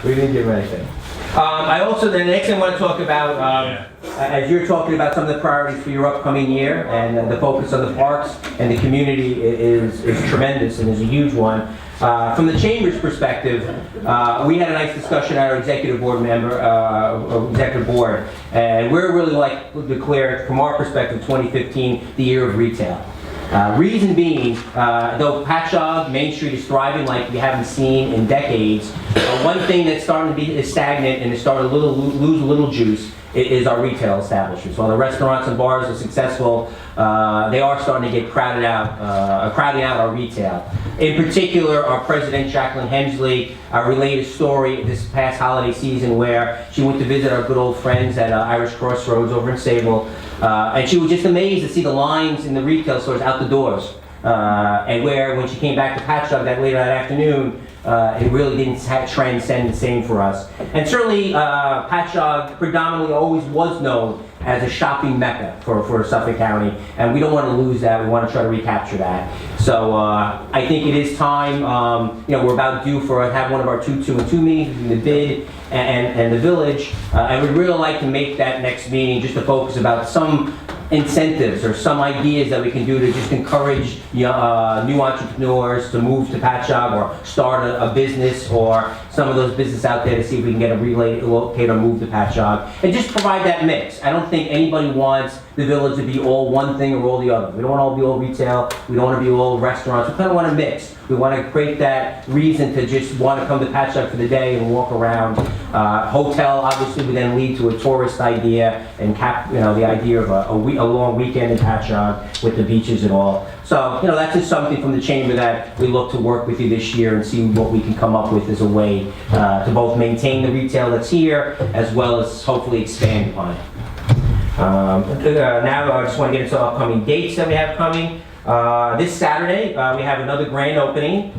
We didn't give them anything. I also, the next thing I want to talk about, as you're talking about some of the priorities for your upcoming year, and the focus on the parks and the community is tremendous and is a huge one. From the Chamber's perspective, we had a nice discussion at our executive board and we're really like to declare, from our perspective, 2015 the year of retail. Reason being, though Patchogue, Main Street is thriving like we haven't seen in decades, one thing that's starting to be stagnant and is starting to lose a little juice is our retail establishments. While the restaurants and bars are successful, they are starting to get crowding out our retail. In particular, our president, Jacqueline Hensley, relayed a story this past holiday season where she went to visit our good old friends at Irish Crossroads over in Sable, and she was just amazed to see the lines in the retail stores out the doors. And where, when she came back to Patchogue later that afternoon, it really didn't transcend the same for us. And certainly, Patchogue predominantly always was known as a shopping mecca for Suffolk County, and we don't want to lose that. We want to try to recapture that. So I think it is time. We're about due for have one of our 2-2-2 meetings between the bid and the village, and we'd really like to make that next meeting just to focus about some incentives or some ideas that we can do to just encourage new entrepreneurs to move to Patchogue or start a business, or some of those businesses out there to see if we can get a relocate or move to Patchogue, and just provide that mix. I don't think anybody wants the village to be all one thing or all the other. We don't want to be all retail. We don't want to be all restaurants. We kind of want to mix. We want to create that reason to just want to come to Patchogue for the day and walk around. Hotel obviously would then lead to a tourist idea and the idea of a long weekend in Patchogue with the beaches and all. So that's just something from the Chamber that we look to work with you this year and see what we can come up with as a way to both maintain the retail that's here as well as hopefully expand upon it. Now I just want to get into upcoming dates that we have coming. This Saturday we have another grand opening.